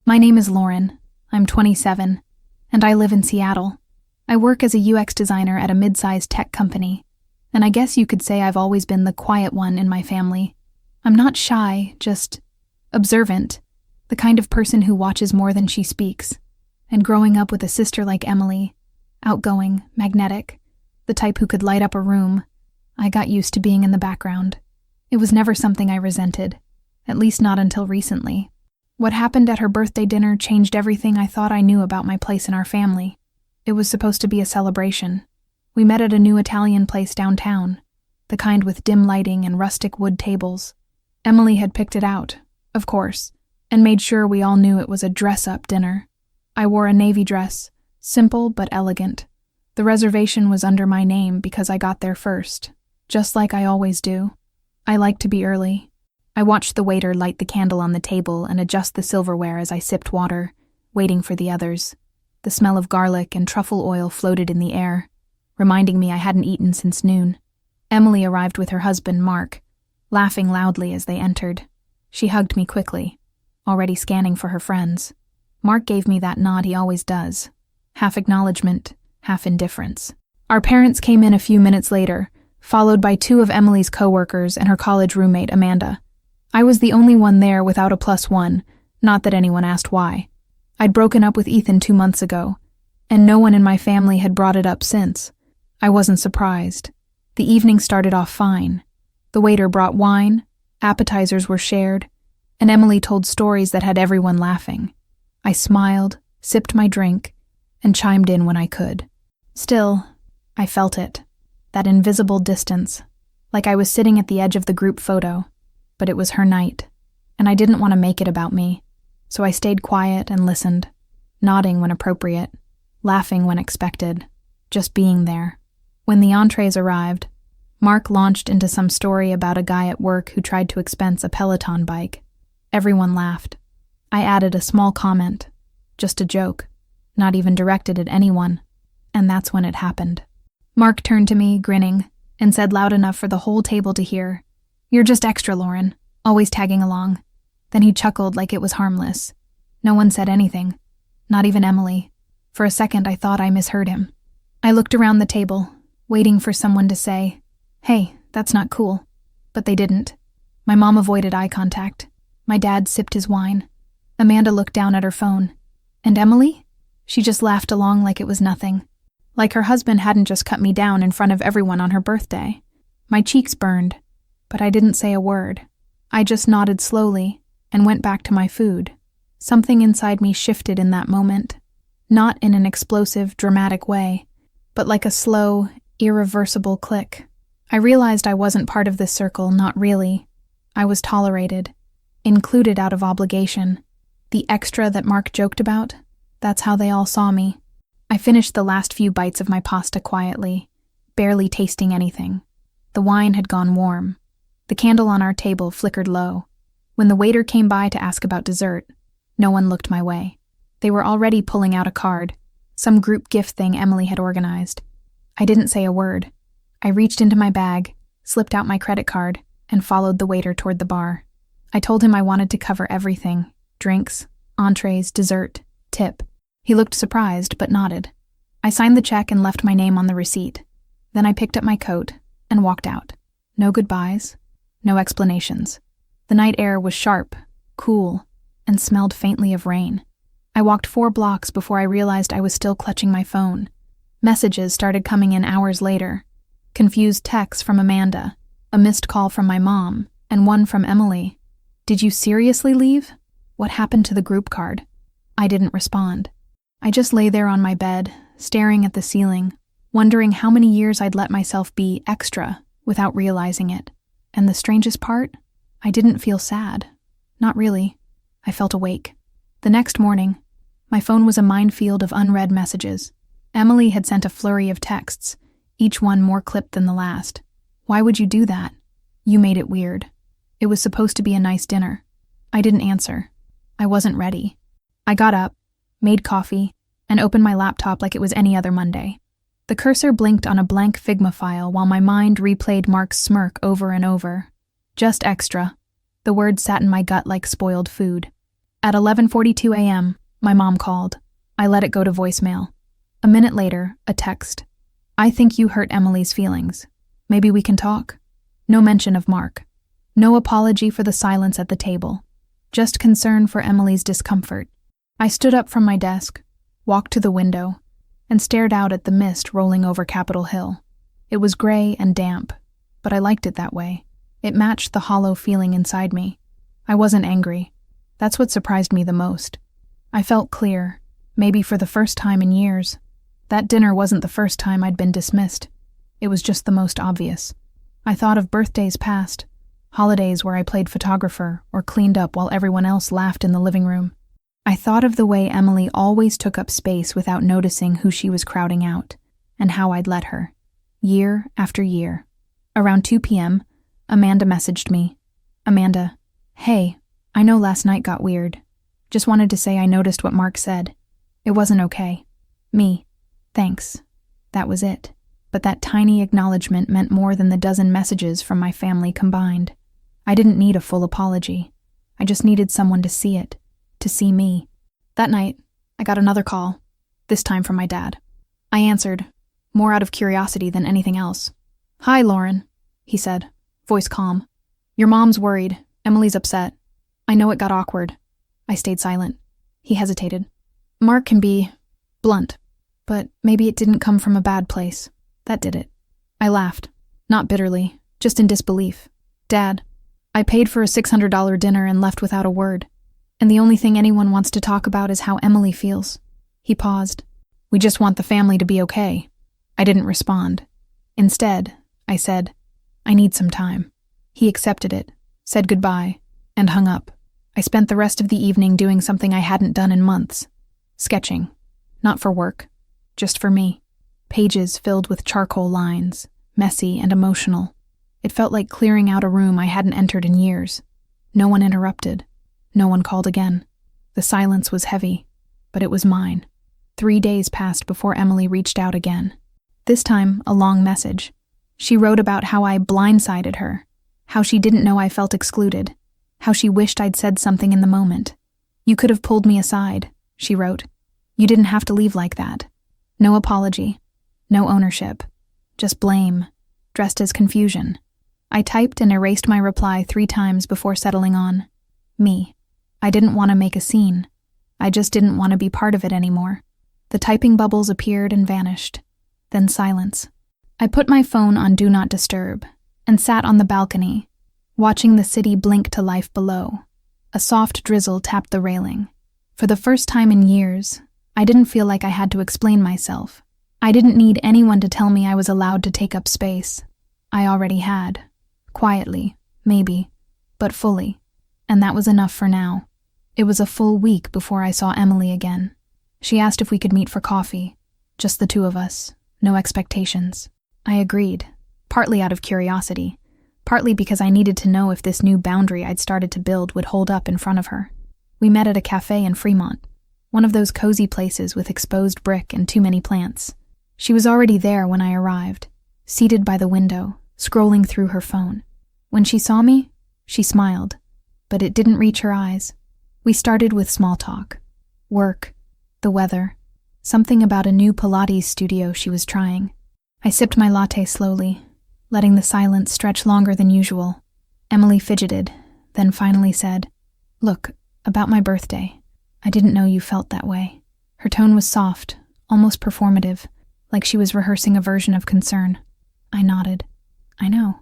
My name is Lauren. I'm 27, and I live in Seattle. I work as a UX designer at a mid-sized tech company, and I guess you could say I've always been the quiet one in my family. I'm not shy, just observant, the kind of person who watches more than she speaks. And growing up with a sister like Emily, outgoing, magnetic, the type who could light up a room, I got used to being in the background. It was never something I resented, at least not until recently. What happened at her birthday dinner changed everything I thought I knew about my place in our family. It was supposed to be a celebration. We met at a new Italian place downtown, the kind with dim lighting and rustic wood tables. Emily had picked it out, of course, and made sure we all knew it was a dress-up dinner. I wore a navy dress, simple but elegant. The reservation was under my name because I got there first, just like I always do. I like to be early. I watched the waiter light the candle on the table and adjust the silverware as I sipped water, waiting for the others. The smell of garlic and truffle oil floated in the air, reminding me I hadn't eaten since noon. Emily arrived with her husband, Mark, laughing loudly as they entered. She hugged me quickly, already scanning for her friends. Mark gave me that nod he always does, half acknowledgement, half indifference. Our parents came in a few minutes later, followed by two of Emily's coworkers and her college roommate, Amanda. I was the only one there without a +1, not that anyone asked why. I'd broken up with Ethan 2 months ago, and no one in my family had brought it up since. I wasn't surprised. The evening started off fine. The waiter brought wine, appetizers were shared, and Emily told stories that had everyone laughing. I smiled, sipped my drink, and chimed in when I could. Still, I felt it, that invisible distance, like I was sitting at the edge of the group photo. But it was her night, and I didn't want to make it about me, so I stayed quiet and listened, nodding when appropriate, laughing when expected, just being there. When the entrees arrived, Mark launched into some story about a guy at work who tried to expense a Peloton bike. Everyone laughed. I added a small comment, just a joke, not even directed at anyone, and that's when it happened. Mark turned to me, grinning, and said loud enough for the whole table to hear, "You're just extra, Lauren, always tagging along." Then he chuckled like it was harmless. No one said anything, not even Emily. For a second, I thought I misheard him. I looked around the table, waiting for someone to say, "Hey, that's not cool." But they didn't. My mom avoided eye contact. My dad sipped his wine. Amanda looked down at her phone. And Emily? She just laughed along like it was nothing. Like her husband hadn't just cut me down in front of everyone on her birthday. My cheeks burned. But I didn't say a word. I just nodded slowly and went back to my food. Something inside me shifted in that moment. Not in an explosive, dramatic way, but like a slow, irreversible click. I realized I wasn't part of this circle, not really. I was tolerated, included out of obligation. The extra that Mark joked about, that's how they all saw me. I finished the last few bites of my pasta quietly, barely tasting anything. The wine had gone warm. The candle on our table flickered low. When the waiter came by to ask about dessert, no one looked my way. They were already pulling out a card, some group gift thing Emily had organized. I didn't say a word. I reached into my bag, slipped out my credit card, and followed the waiter toward the bar. I told him I wanted to cover everything: drinks, entrees, dessert, tip. He looked surprised, but nodded. I signed the check and left my name on the receipt. Then I picked up my coat and walked out. No goodbyes. No explanations. The night air was sharp, cool, and smelled faintly of rain. I walked 4 blocks before I realized I was still clutching my phone. Messages started coming in hours later. Confused texts from Amanda, a missed call from my mom, and one from Emily. "Did you seriously leave? What happened to the group card?" I didn't respond. I just lay there on my bed, staring at the ceiling, wondering how many years I'd let myself be extra without realizing it. And the strangest part? I didn't feel sad. Not really. I felt awake. The next morning, my phone was a minefield of unread messages. Emily had sent a flurry of texts, each one more clipped than the last. "Why would you do that? You made it weird. It was supposed to be a nice dinner." I didn't answer. I wasn't ready. I got up, made coffee, and opened my laptop like it was any other Monday. The cursor blinked on a blank Figma file while my mind replayed Mark's smirk over and over. Just extra. The word sat in my gut like spoiled food. At 11:42 a.m., my mom called. I let it go to voicemail. A minute later, a text. I think you hurt Emily's feelings. Maybe we can talk? No mention of Mark. No apology for the silence at the table. Just concern for Emily's discomfort. I stood up from my desk, walked to the window, and stared out at the mist rolling over Capitol Hill. It was gray and damp, but I liked it that way. It matched the hollow feeling inside me. I wasn't angry. That's what surprised me the most. I felt clear, maybe for the first time in years. That dinner wasn't the first time I'd been dismissed. It was just the most obvious. I thought of birthdays past, holidays where I played photographer or cleaned up while everyone else laughed in the living room. I thought of the way Emily always took up space without noticing who she was crowding out, and how I'd let her. Year after year. Around 2 p.m., Amanda messaged me. Amanda, hey, I know last night got weird. Just wanted to say I noticed what Mark said. It wasn't okay. Me. Thanks. That was it. But that tiny acknowledgement meant more than the dozen messages from my family combined. I didn't need a full apology. I just needed someone to see it, to see me. That night, I got another call, this time from my dad. I answered, more out of curiosity than anything else. Hi, Lauren, he said, voice calm. Your mom's worried. Emily's upset. I know it got awkward. I stayed silent. He hesitated. Mark can be blunt, but maybe it didn't come from a bad place. That did it. I laughed, not bitterly, just in disbelief. Dad, I paid for a $600 dinner and left without a word. And the only thing anyone wants to talk about is how Emily feels. He paused. We just want the family to be okay. I didn't respond. Instead, I said, I need some time. He accepted it, said goodbye, and hung up. I spent the rest of the evening doing something I hadn't done in months. Sketching. Not for work. Just for me. Pages filled with charcoal lines, messy and emotional. It felt like clearing out a room I hadn't entered in years. No one interrupted. No one called again. The silence was heavy, but it was mine. 3 days passed before Emily reached out again. This time, a long message. She wrote about how I blindsided her, how she didn't know I felt excluded, how she wished I'd said something in the moment. You could have pulled me aside, she wrote. You didn't have to leave like that. No apology. No ownership. Just blame, dressed as confusion. I typed and erased my reply 3 times before settling on me. I didn't want to make a scene. I just didn't want to be part of it anymore. The typing bubbles appeared and vanished. Then silence. I put my phone on Do Not Disturb and sat on the balcony, watching the city blink to life below. A soft drizzle tapped the railing. For the first time in years, I didn't feel like I had to explain myself. I didn't need anyone to tell me I was allowed to take up space. I already had. Quietly, maybe, but fully. And that was enough for now. It was a full week before I saw Emily again. She asked if we could meet for coffee. Just the 2 of us. No expectations. I agreed, partly out of curiosity, partly because I needed to know if this new boundary I'd started to build would hold up in front of her. We met at a cafe in Fremont, one of those cozy places with exposed brick and too many plants. She was already there when I arrived, seated by the window, scrolling through her phone. When she saw me, she smiled, but it didn't reach her eyes. We started with small talk. Work, the weather, something about a new Pilates studio she was trying. I sipped my latte slowly, letting the silence stretch longer than usual. Emily fidgeted, then finally said, Look, about my birthday. I didn't know you felt that way. Her tone was soft, almost performative, like she was rehearsing a version of concern. I nodded. I know.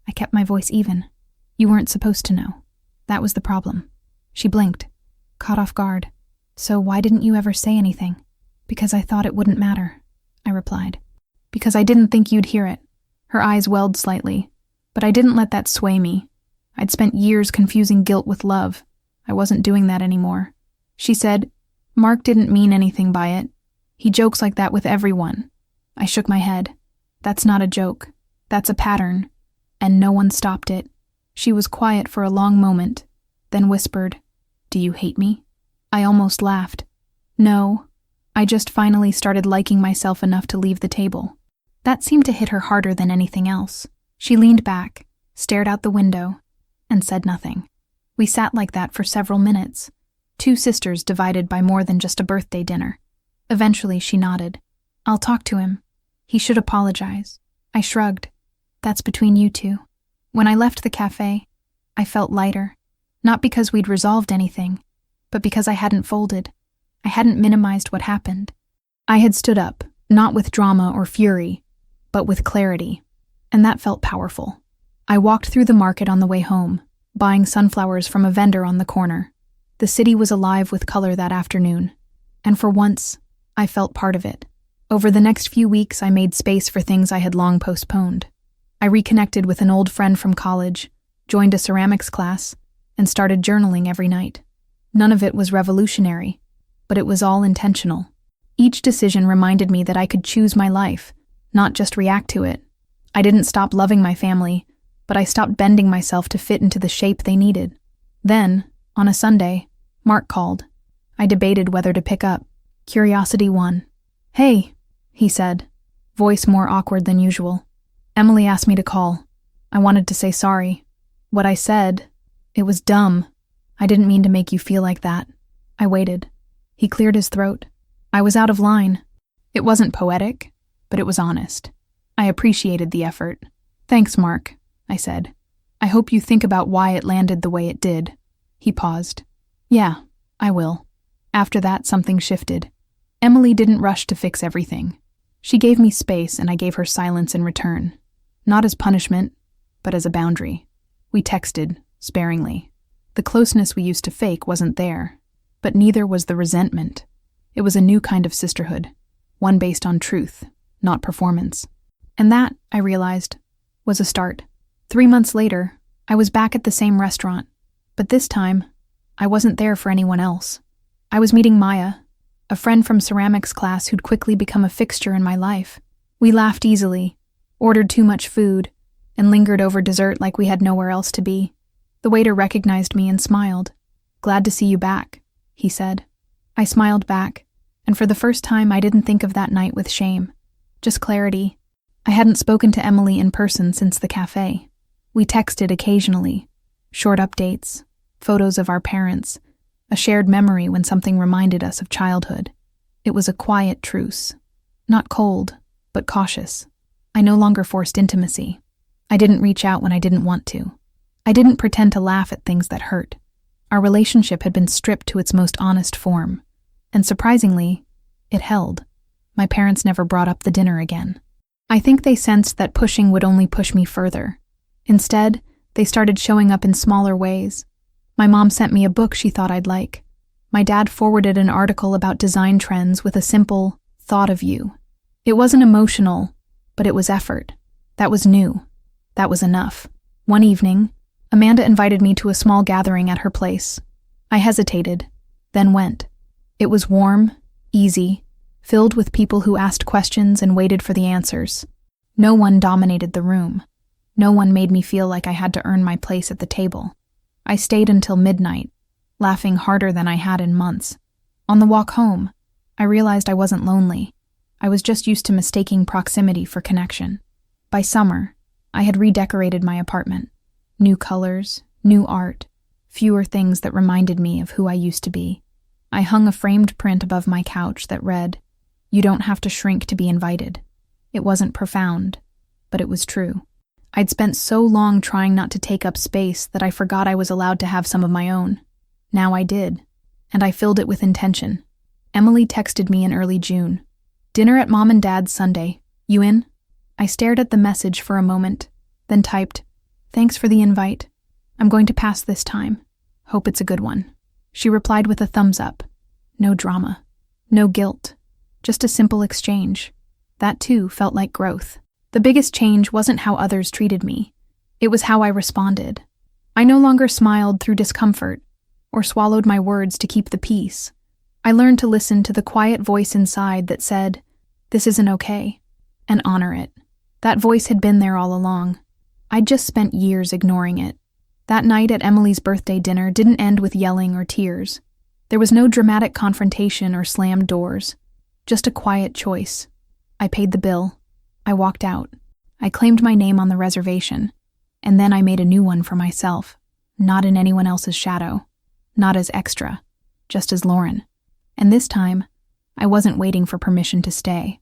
I kept my voice even. You weren't supposed to know. That was the problem. She blinked, caught off guard. So why didn't you ever say anything? Because I thought it wouldn't matter, I replied. Because I didn't think you'd hear it. Her eyes welled slightly, but I didn't let that sway me. I'd spent years confusing guilt with love. I wasn't doing that anymore. She said, Mark didn't mean anything by it. He jokes like that with everyone. I shook my head. That's not a joke. That's a pattern. And no one stopped it. She was quiet for a long moment, then whispered, Do you hate me? I almost laughed. No. I just finally started liking myself enough to leave the table. That seemed to hit her harder than anything else. She leaned back, stared out the window, and said nothing. We sat like that for several minutes. Two sisters divided by more than just a birthday dinner. Eventually, she nodded. I'll talk to him. He should apologize. I shrugged. That's between you two. When I left the cafe, I felt lighter. Not because we'd resolved anything, but because I hadn't folded. I hadn't minimized what happened. I had stood up, not with drama or fury, but with clarity, and that felt powerful. I walked through the market on the way home, buying sunflowers from a vendor on the corner. The city was alive with color that afternoon, and for once, I felt part of it. Over the next few weeks, I made space for things I had long postponed. I reconnected with an old friend from college, joined a ceramics class, and started journaling every night. None of it was revolutionary, but it was all intentional. Each decision reminded me that I could choose my life, not just react to it. I didn't stop loving my family, but I stopped bending myself to fit into the shape they needed. Then, on a Sunday, Mark called. I debated whether to pick up. Curiosity won. Hey, he said, voice more awkward than usual. Emily asked me to call. I wanted to say sorry. What I said, it was dumb. I didn't mean to make you feel like that. I waited. He cleared his throat. I was out of line. It wasn't poetic, but it was honest. I appreciated the effort. Thanks, Mark, I said. I hope you think about why it landed the way it did. He paused. Yeah, I will. After that, something shifted. Emily didn't rush to fix everything. She gave me space, and I gave her silence in return. Not as punishment, but as a boundary. We texted, sparingly. The closeness we used to fake wasn't there, but neither was the resentment. It was a new kind of sisterhood, one based on truth, not performance. And that, I realized, was a start. 3 months later, I was back at the same restaurant, but this time, I wasn't there for anyone else. I was meeting Maya, a friend from ceramics class who'd quickly become a fixture in my life. We laughed easily, ordered too much food, and lingered over dessert like we had nowhere else to be. The waiter recognized me and smiled. Glad to see you back, he said. I smiled back, and for the first time I didn't think of that night with shame. Just clarity. I hadn't spoken to Emily in person since the cafe. We texted occasionally, short updates, photos of our parents, a shared memory when something reminded us of childhood. It was a quiet truce. Not cold, but cautious. I no longer forced intimacy. I didn't reach out when I didn't want to. I didn't pretend to laugh at things that hurt. Our relationship had been stripped to its most honest form. And surprisingly, it held. My parents never brought up the dinner again. I think they sensed that pushing would only push me further. Instead, they started showing up in smaller ways. My mom sent me a book she thought I'd like. My dad forwarded an article about design trends with a simple, thought of you. It wasn't emotional, but it was effort. That was new. That was enough. One evening, Amanda invited me to a small gathering at her place. I hesitated, then went. It was warm, easy, filled with people who asked questions and waited for the answers. No one dominated the room. No one made me feel like I had to earn my place at the table. I stayed until midnight, laughing harder than I had in months. On the walk home, I realized I wasn't lonely. I was just used to mistaking proximity for connection. By summer, I had redecorated my apartment. New colors, new art, fewer things that reminded me of who I used to be. I hung a framed print above my couch that read, "You don't have to shrink to be invited." It wasn't profound, but it was true. I'd spent so long trying not to take up space that I forgot I was allowed to have some of my own. Now I did, and I filled it with intention. Emily texted me in early June. "Dinner at Mom and Dad's Sunday. You in?" I stared at the message for a moment, then typed, "Thanks for the invite. I'm going to pass this time. Hope it's a good one." She replied with a thumbs up. No drama. No guilt. Just a simple exchange. That too felt like growth. The biggest change wasn't how others treated me. It was how I responded. I no longer smiled through discomfort or swallowed my words to keep the peace. I learned to listen to the quiet voice inside that said, "This isn't okay," and honor it. That voice had been there all along. I'd just spent years ignoring it. That night at Emily's birthday dinner didn't end with yelling or tears. There was no dramatic confrontation or slammed doors, just a quiet choice. I paid the bill. I walked out. I claimed my name on the reservation, and then I made a new one for myself, not in anyone else's shadow, not as extra, just as Lauren. And this time, I wasn't waiting for permission to stay.